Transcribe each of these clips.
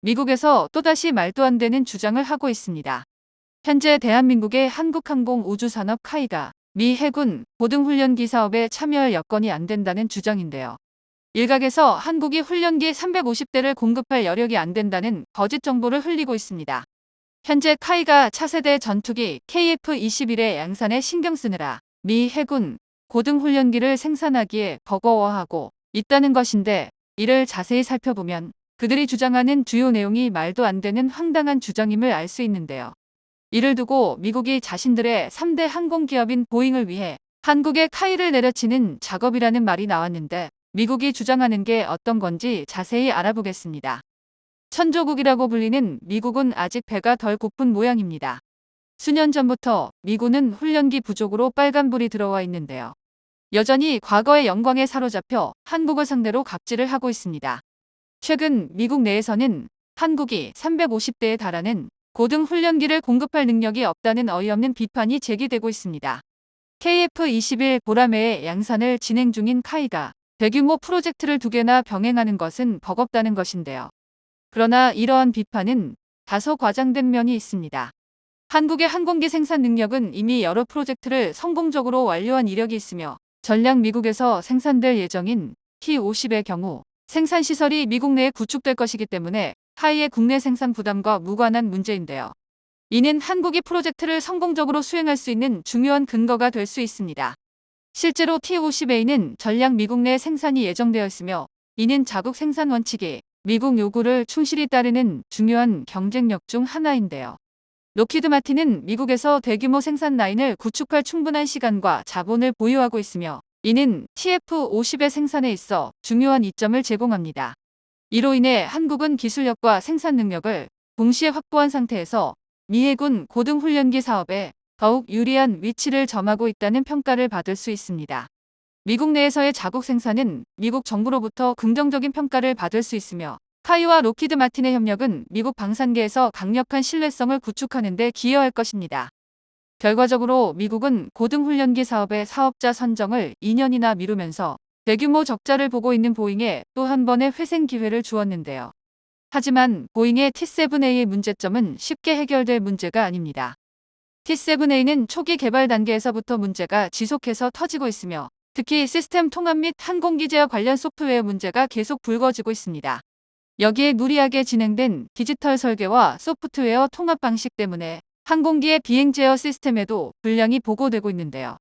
미국에서 또다시 말도 안 되는 주장을 하고 있습니다. 현재 대한민국의 한국항공우주산업 카이가 미 해군 고등훈련기 사업에 참여할 여건이 안 된다는 주장인데요. 일각에서 한국이 훈련기 350대를 공급할 여력이 안 된다는 거짓 정보를 흘리고 있습니다. 현재 카이가 차세대 전투기 KF-21의 양산에 신경 쓰느라 미 해군 고등훈련기를 생산하기에 버거워하고 있다는 것인데, 이를 자세히 살펴보면 그들이 주장하는 주요 내용이 말도 안 되는 황당한 주장임을 알 수 있는데요. 이를 두고 미국이 자신들의 3대 항공기업인 보잉을 위해 한국에 카이를 내려치는 작업이라는 말이 나왔는데, 미국이 주장하는 게 어떤 건지 자세히 알아보겠습니다. 천조국이라고 불리는 미국은 아직 배가 덜 고픈 모양입니다. 수년 전부터 미군은 훈련기 부족으로 빨간불이 들어와 있는데요. 여전히 과거의 영광에 사로잡혀 한국을 상대로 갑질을 하고 있습니다. 최근 미국 내에서는 한국이 350대에 달하는 고등 훈련기를 공급할 능력이 없다는 어이없는 비판이 제기되고 있습니다. KF-21 보라매의 양산을 진행 중인 카이가 대규모 프로젝트를 2개나 병행하는 것은 버겁다는 것인데요. 그러나 이러한 비판은 다소 과장된 면이 있습니다. 한국의 항공기 생산 능력은 이미 여러 프로젝트를 성공적으로 완료한 이력이 있으며, 전략 미국에서 생산될 예정인 T-50의 경우 생산시설이 미국 내에 구축될 것이기 때문에 카이의 국내 생산 부담과 무관한 문제인데요. 이는 한국이 프로젝트를 성공적으로 수행할 수 있는 중요한 근거가 될 수 있습니다. 실제로 T-50A는 전략 미국 내 생산이 예정되어 있으며, 이는 자국 생산 원칙이 미국 요구를 충실히 따르는 중요한 경쟁력 중 하나인데요. 록히드 마틴은 미국에서 대규모 생산 라인을 구축할 충분한 시간과 자본을 보유하고 있으며, 이는 TF-50의 생산에 있어 중요한 이점을 제공합니다. 이로 인해 한국은 기술력과 생산 능력을 동시에 확보한 상태에서 미 해군 고등훈련기 사업에 더욱 유리한 위치를 점하고 있다는 평가를 받을 수 있습니다. 미국 내에서의 자국 생산은 미국 정부로부터 긍정적인 평가를 받을 수 있으며, 카이와 록히드 마틴의 협력은 미국 방산계에서 강력한 신뢰성을 구축하는 데 기여할 것입니다. 결과적으로 미국은 고등훈련기 사업의 사업자 선정을 2년이나 미루면서 대규모 적자를 보고 있는 보잉에 또 한 번의 회생 기회를 주었는데요. 하지만 보잉의 T-7A의 문제점은 쉽게 해결될 문제가 아닙니다. T-7A는 초기 개발 단계에서부터 문제가 지속해서 터지고 있으며, 특히 시스템 통합 및 항공기제와 관련 소프트웨어 문제가 계속 불거지고 있습니다. 여기에 무리하게 진행된 디지털 설계와 소프트웨어 통합 방식 때문에 항공기의 비행 제어 시스템에도 불량이 보고되고 있는데요.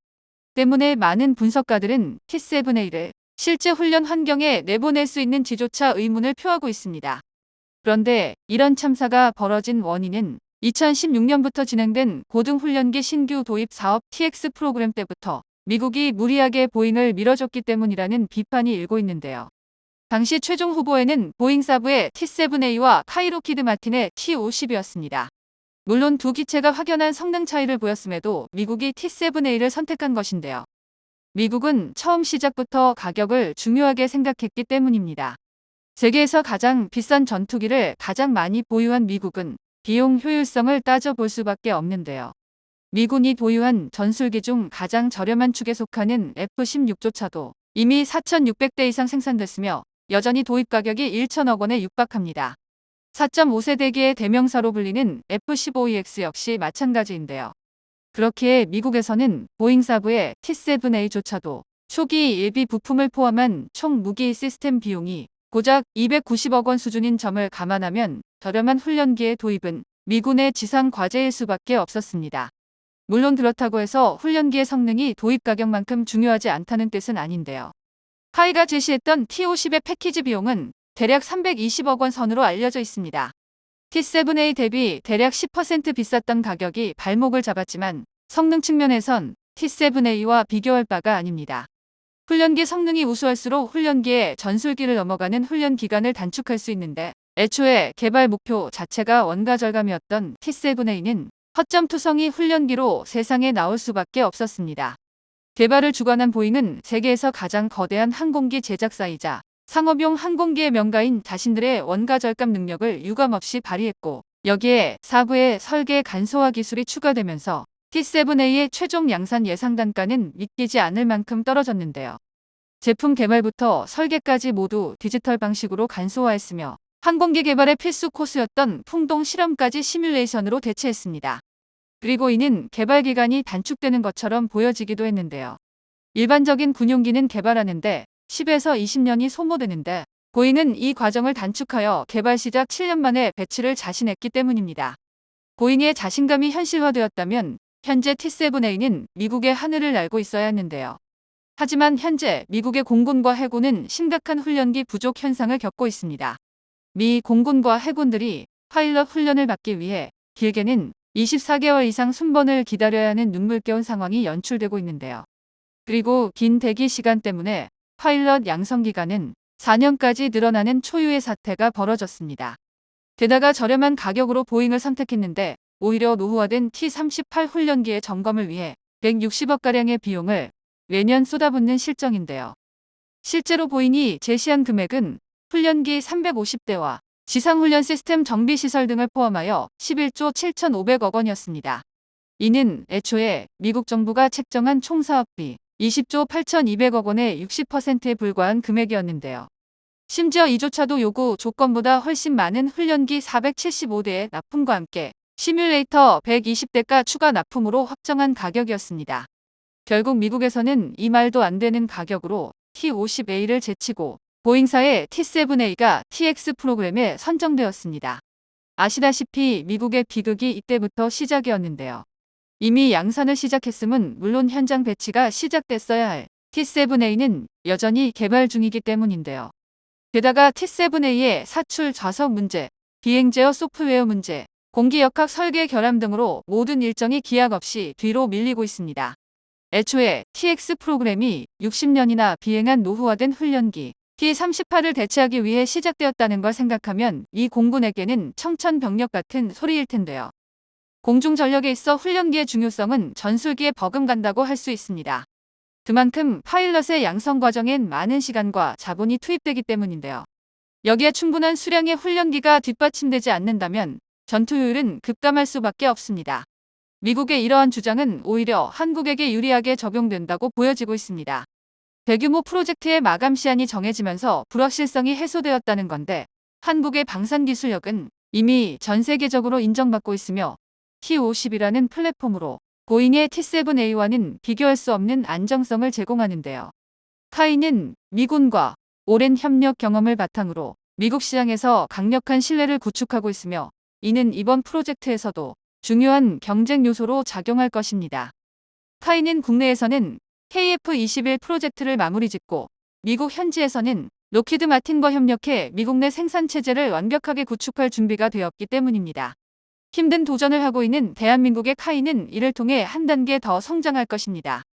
때문에 많은 분석가들은 T-7A를 실제 훈련 환경에 내보낼 수 있는지조차 의문을 표하고 있습니다. 그런데 이런 참사가 벌어진 원인은 2016년부터 진행된 고등훈련기 신규 도입 사업 TX 프로그램 때부터 미국이 무리하게 보잉을 밀어줬기 때문이라는 비판이 일고 있는데요. 당시 최종 후보에는 보잉 사부의 T-7A와 록히드 마틴의 T-50이었습니다. 물론 두 기체가 확연한 성능 차이를 보였음에도 미국이 T-7A를 선택한 것인데요. 미국은 처음 시작부터 가격을 중요하게 생각했기 때문입니다. 세계에서 가장 비싼 전투기를 가장 많이 보유한 미국은 비용 효율성을 따져볼 수밖에 없는데요. 미군이 보유한 전술기 중 가장 저렴한 축에 속하는 F-16조차도 이미 4,600대 이상 생산됐으며, 여전히 도입 가격이 1천억 원에 육박합니다. 4.5세대기의 대명사로 불리는 F-15EX 역시 마찬가지인데요. 그렇기에 미국에서는 보잉 사부의 T-7A조차도 초기 예비 부품을 포함한 총 무기 시스템 비용이 고작 290억 원 수준인 점을 감안하면 저렴한 훈련기의 도입은 미군의 지상 과제일 수밖에 없었습니다. 물론 그렇다고 해서 훈련기의 성능이 도입 가격만큼 중요하지 않다는 뜻은 아닌데요. 카이가 제시했던 T-50의 패키지 비용은 대략 320억 원 선으로 알려져 있습니다. T-7A 대비 대략 10% 비쌌던 가격이 발목을 잡았지만, 성능 측면에선 T-7A와 비교할 바가 아닙니다. 훈련기 성능이 우수할수록 훈련기의 전술기를 넘어가는 훈련 기간을 단축할 수 있는데, 애초에 개발 목표 자체가 원가 절감이었던 T-7A는 허점투성이 훈련기로 세상에 나올 수밖에 없었습니다. 개발을 주관한 보잉은 세계에서 가장 거대한 항공기 제작사이자 상업용 항공기의 명가인 자신들의 원가 절감 능력을 유감없이 발휘했고, 여기에 사부의 설계 간소화 기술이 추가되면서 T-7A의 최종 양산 예상 단가는 믿기지 않을 만큼 떨어졌는데요. 제품 개발부터 설계까지 모두 디지털 방식으로 간소화했으며, 항공기 개발의 필수 코스였던 풍동 실험까지 시뮬레이션으로 대체했습니다. 그리고 이는 개발 기간이 단축되는 것처럼 보여지기도 했는데요. 일반적인 군용기는 개발하는데 10에서 20년이 소모되는데 보잉은 이 과정을 단축하여 개발 시작 7년 만에 배치를 자신했기 때문입니다. 보잉의 자신감이 현실화되었다면 현재 T-7A는 미국의 하늘을 날고 있어야 했는데요. 하지만 현재 미국의 공군과 해군은 심각한 훈련기 부족 현상을 겪고 있습니다. 미 공군과 해군들이 파일럿 훈련을 받기 위해 길게는 24개월 이상 순번을 기다려야 하는 눈물겨운 상황이 연출되고 있는데요. 그리고 긴 대기 시간 때문에 파일럿 양성 기간은 4년까지 늘어나는 초유의 사태가 벌어졌습니다. 게다가 저렴한 가격으로 보잉을 선택했는데 오히려 노후화된 T-38 훈련기의 점검을 위해 160억가량의 비용을 매년 쏟아붓는 실정인데요. 실제로 보잉이 제시한 금액은 훈련기 350대와 지상훈련 시스템 정비시설 등을 포함하여 11조 7,500억 원이었습니다. 이는 애초에 미국 정부가 책정한 총 사업비 20조 8,200억 원의 60%에 불과한 금액이었는데요. 심지어 이조차도 요구 조건보다 훨씬 많은 훈련기 475대의 납품과 함께 시뮬레이터 120대가 추가 납품으로 확정한 가격이었습니다. 결국 미국에서는 이 말도 안 되는 가격으로 T-50A를 제치고 보잉사의 T-7A가 TX 프로그램에 선정되었습니다. 아시다시피 미국의 비극이 이때부터 시작이었는데요. 이미 양산을 시작했음은 물론 현장 배치가 시작됐어야 할 T-7A는 여전히 개발 중이기 때문인데요. 게다가 T-7A의 사출 좌석 문제, 비행 제어 소프트웨어 문제, 공기 역학 설계 결함 등으로 모든 일정이 기약 없이 뒤로 밀리고 있습니다. 애초에 TX 프로그램이 60년이나 비행한 노후화된 훈련기 T-38을 대체하기 위해 시작되었다는 걸 생각하면 이 공군에게는 청천벽력 같은 소리일 텐데요. 공중전력에 있어 훈련기의 중요성은 전술기에 버금간다고 할 수 있습니다. 그만큼 파일럿의 양성 과정엔 많은 시간과 자본이 투입되기 때문인데요. 여기에 충분한 수량의 훈련기가 뒷받침되지 않는다면 전투효율은 급감할 수밖에 없습니다. 미국의 이러한 주장은 오히려 한국에게 유리하게 적용된다고 보여지고 있습니다. 대규모 프로젝트의 마감 시한이 정해지면서 불확실성이 해소되었다는 건데 한국의 방산 기술력은 이미 전 세계적으로 인정받고 있으며 T-50이라는 플랫폼으로 보잉의 T-7A와는 비교할 수 없는 안정성을 제공하는데요. 카이는 미군과 오랜 협력 경험을 바탕으로 미국 시장에서 강력한 신뢰를 구축하고 있으며 이는 이번 프로젝트에서도 중요한 경쟁 요소로 작용할 것입니다. 카이는 국내에서는 KF-21 프로젝트를 마무리 짓고 미국 현지에서는 록히드 마틴과 협력해 미국 내 생산체제를 완벽하게 구축할 준비가 되었기 때문입니다. 힘든 도전을 하고 있는 대한민국의 카이는 이를 통해 한 단계 더 성장할 것입니다.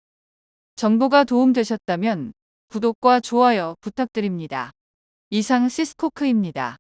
정보가 도움되셨다면 구독과 좋아요 부탁드립니다. 이상 시스코크입니다.